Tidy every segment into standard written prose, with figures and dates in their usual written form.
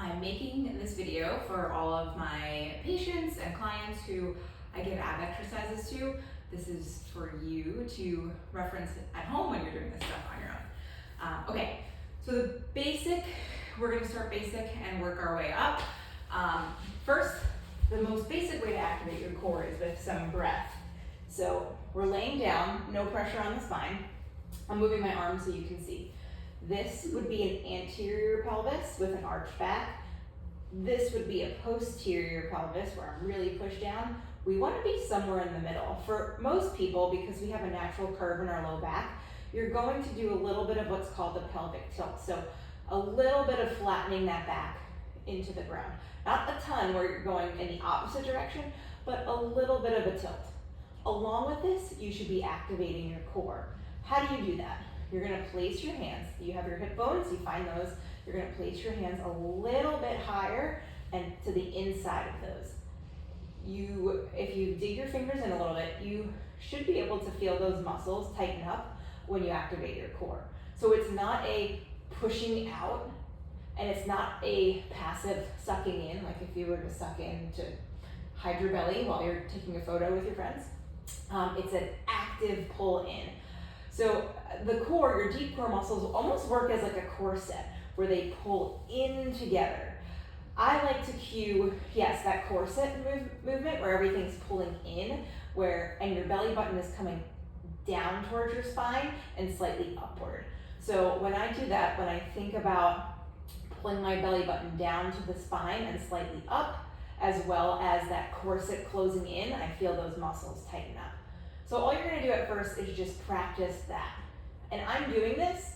I'm making this video for all of my patients and clients who I give ab exercises to. This is for you to reference at home when you're doing this stuff on your own. Okay, so we're gonna start basic and work our way up. First, the most basic way to activate your core is with some breath. So we're laying down, no pressure on the spine. I'm moving my arms so you can see. This would be an anterior pelvis with an arched back. This would be a posterior pelvis where I'm really pushed down. We want to be somewhere in the middle. For most people, because we have a natural curve in our low back, you're going to do a little bit of what's called the pelvic tilt. So a little bit of flattening that back into the ground. Not a ton where you're going in the opposite direction, but a little bit of a tilt. Along with this, you should be activating your core. How do you do that? You're gonna place your hands, you have your hip bones, you find those, you're gonna place your hands a little bit higher and to the inside of those. If you dig your fingers in a little bit, you should be able to feel those muscles tighten up when you activate your core. So it's not a pushing out, and it's not a passive sucking in, like if you were to suck in to hide your belly while you're taking a photo with your friends. It's an active pull in. So the core, your deep core muscles almost work as like a corset where they pull in together. I like to cue, yes, that corset movement where everything's pulling in, and your belly button is coming down towards your spine and slightly upward. So when I do that, when I think about pulling my belly button down to the spine and slightly up, as well as that corset closing in, I feel those muscles tighten up. So all you're gonna do at first is just practice that. And I'm doing this,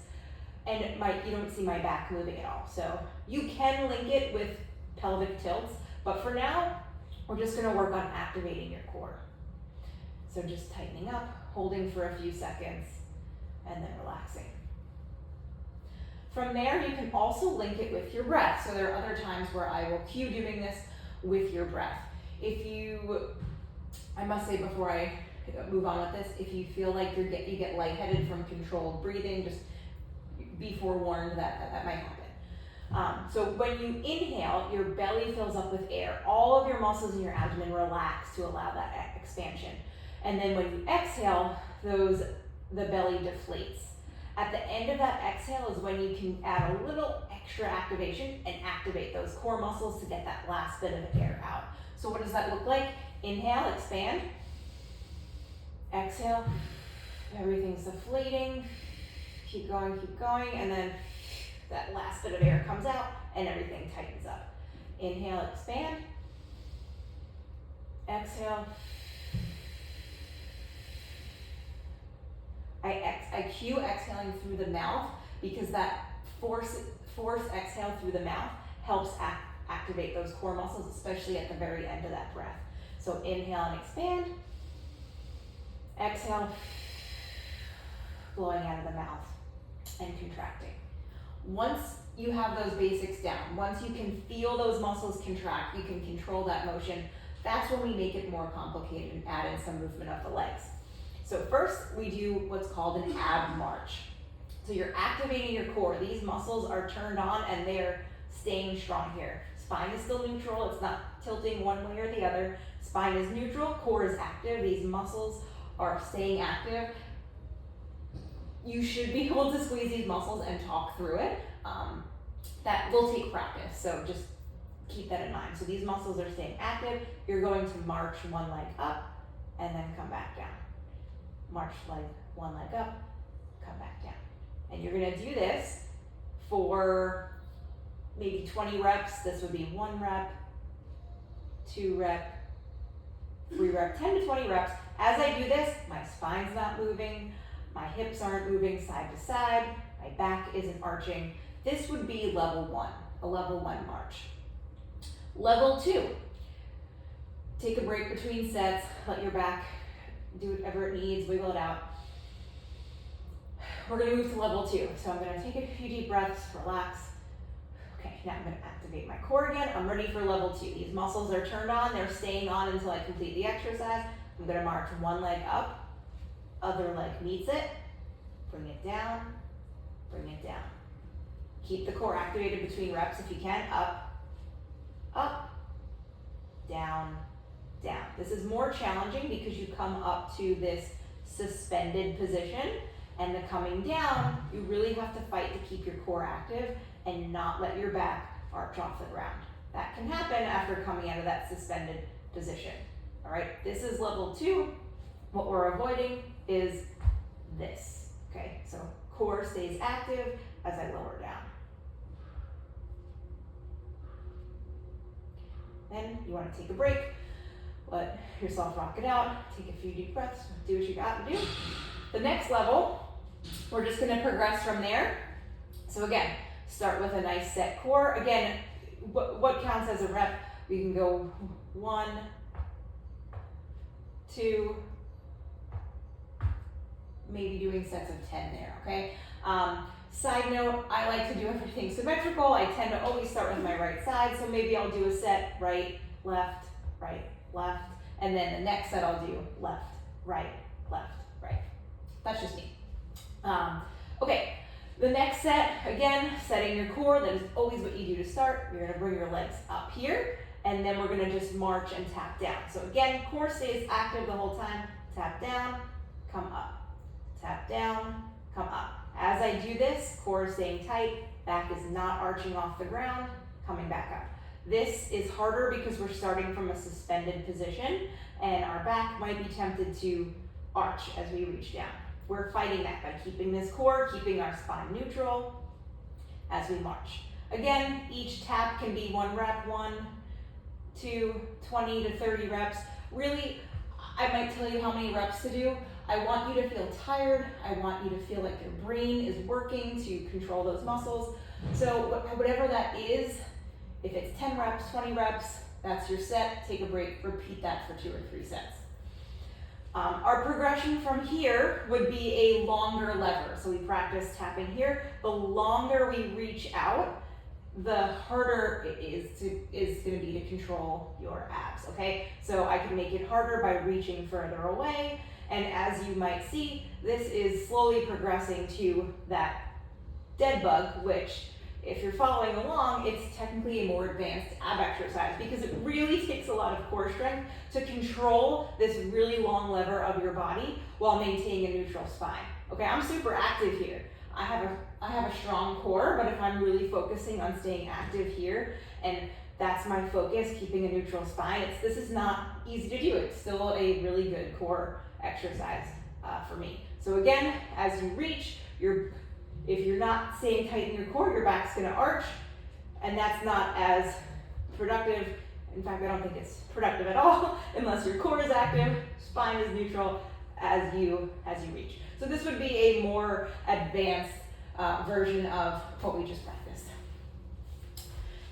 and you don't see my back moving at all. So you can link it with pelvic tilts, but for now, we're just gonna work on activating your core. So just tightening up, holding for a few seconds, and then relaxing. From there, you can also link it with your breath. So there are other times where I will cue doing this with your breath. I must say before I move on with this, if you feel like you get lightheaded from controlled breathing, just be forewarned that might happen. So when you inhale, your belly fills up with air. All of your muscles in your abdomen relax to allow that expansion. And then when you exhale, the belly deflates. At the end of that exhale is when you can add a little extra activation and activate those core muscles to get that last bit of air out. So what does that look like? Inhale, expand. Exhale, everything's deflating. Keep going, and then that last bit of air comes out and everything tightens up. Inhale, expand. Exhale. I cue exhaling through the mouth because that force exhale through the mouth helps activate those core muscles, especially at the very end of that breath. So inhale and expand. Exhale, blowing out of the mouth and contracting. Once you have those basics down, once you can feel those muscles contract, you can control that motion, that's when we make it more complicated and add in some movement of the legs. So first, we do what's called an ab march. So you're activating your core. These muscles are turned on and they're staying strong here. Spine is still neutral. It's not tilting one way or the other. Spine is neutral, core is active. These muscles are staying active. You should be able to squeeze these muscles and talk through it. That will take practice, so just keep that in mind. So these muscles are staying active. You're going to march one leg up and then come back down. March one leg up, come back down. And you're gonna do this for maybe 20 reps. This would be 1 rep, 2 rep, 3 rep, 10 to 20 reps. As I do this, my spine's not moving, my hips aren't moving side to side, my back isn't arching. This would be level 1, a level 1 march. Level 2, take a break between sets, let your back do whatever it needs, wiggle it out. We're gonna move to level 2. So I'm gonna take a few deep breaths, relax. Okay, now I'm gonna activate my core again. I'm ready for level 2. These muscles are turned on, they're staying on until I complete the exercise. I'm gonna march one leg up, other leg meets it, bring it down, bring it down. Keep the core activated between reps if you can, up, up, down, down. This is more challenging because you come up to this suspended position, and the coming down, you really have to fight to keep your core active and not let your back arch off the ground. That can happen after coming out of that suspended position. All right, this is level 2. What we're avoiding is this, okay? So core stays active as I lower down. Then you want to take a break, let yourself rock it out, take a few deep breaths, do what you got to do. The next level, we're just going to progress from there. So again, start with a nice set core. Again, what counts as a rep? We can go 1, 2, maybe doing sets of 10 there, okay? Side note, I like to do everything symmetrical. I tend to always start with my right side, so maybe I'll do a set right, left, and then the next set I'll do left, right. That's just me. Okay, the next set, again, setting your core. That is always what you do to start. You're gonna bring your legs up here, and then we're gonna just march and tap down. So again, core stays active the whole time. Tap down, come up. Tap down, come up. As I do this, core is staying tight, back is not arching off the ground, coming back up. This is harder because we're starting from a suspended position, and our back might be tempted to arch as we reach down. We're fighting that by keeping this core, keeping our spine neutral as we march. Again, each tap can be 1 rep, 1, 2, 20 to 30 reps. Really, I might tell you how many reps to do. I want you to feel tired. I want you to feel like your brain is working to control those muscles. So whatever that is, if it's 10 reps, 20 reps, that's your set. Take a break, repeat that for 2 or 3 sets. Our progression from here would be a longer lever. So we practice tapping here. The longer we reach out, the harder it is going to be to control your abs, okay? So I can make it harder by reaching further away. And as you might see, this is slowly progressing to that dead bug, which if you're following along, it's technically a more advanced ab exercise because it really takes a lot of core strength to control this really long lever of your body while maintaining a neutral spine. Okay, I'm super active here. I have a strong core, but if I'm really focusing on staying active here, and that's my focus, keeping a neutral spine, this is not easy to do. It's still a really good core exercise for me. So again, as you reach, if you're not staying tight in your core, your back's gonna arch, and that's not as productive. In fact, I don't think it's productive at all unless your core is active, spine is neutral as you reach. So this would be a more advanced version of what we just practiced.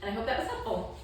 And I hope that was helpful.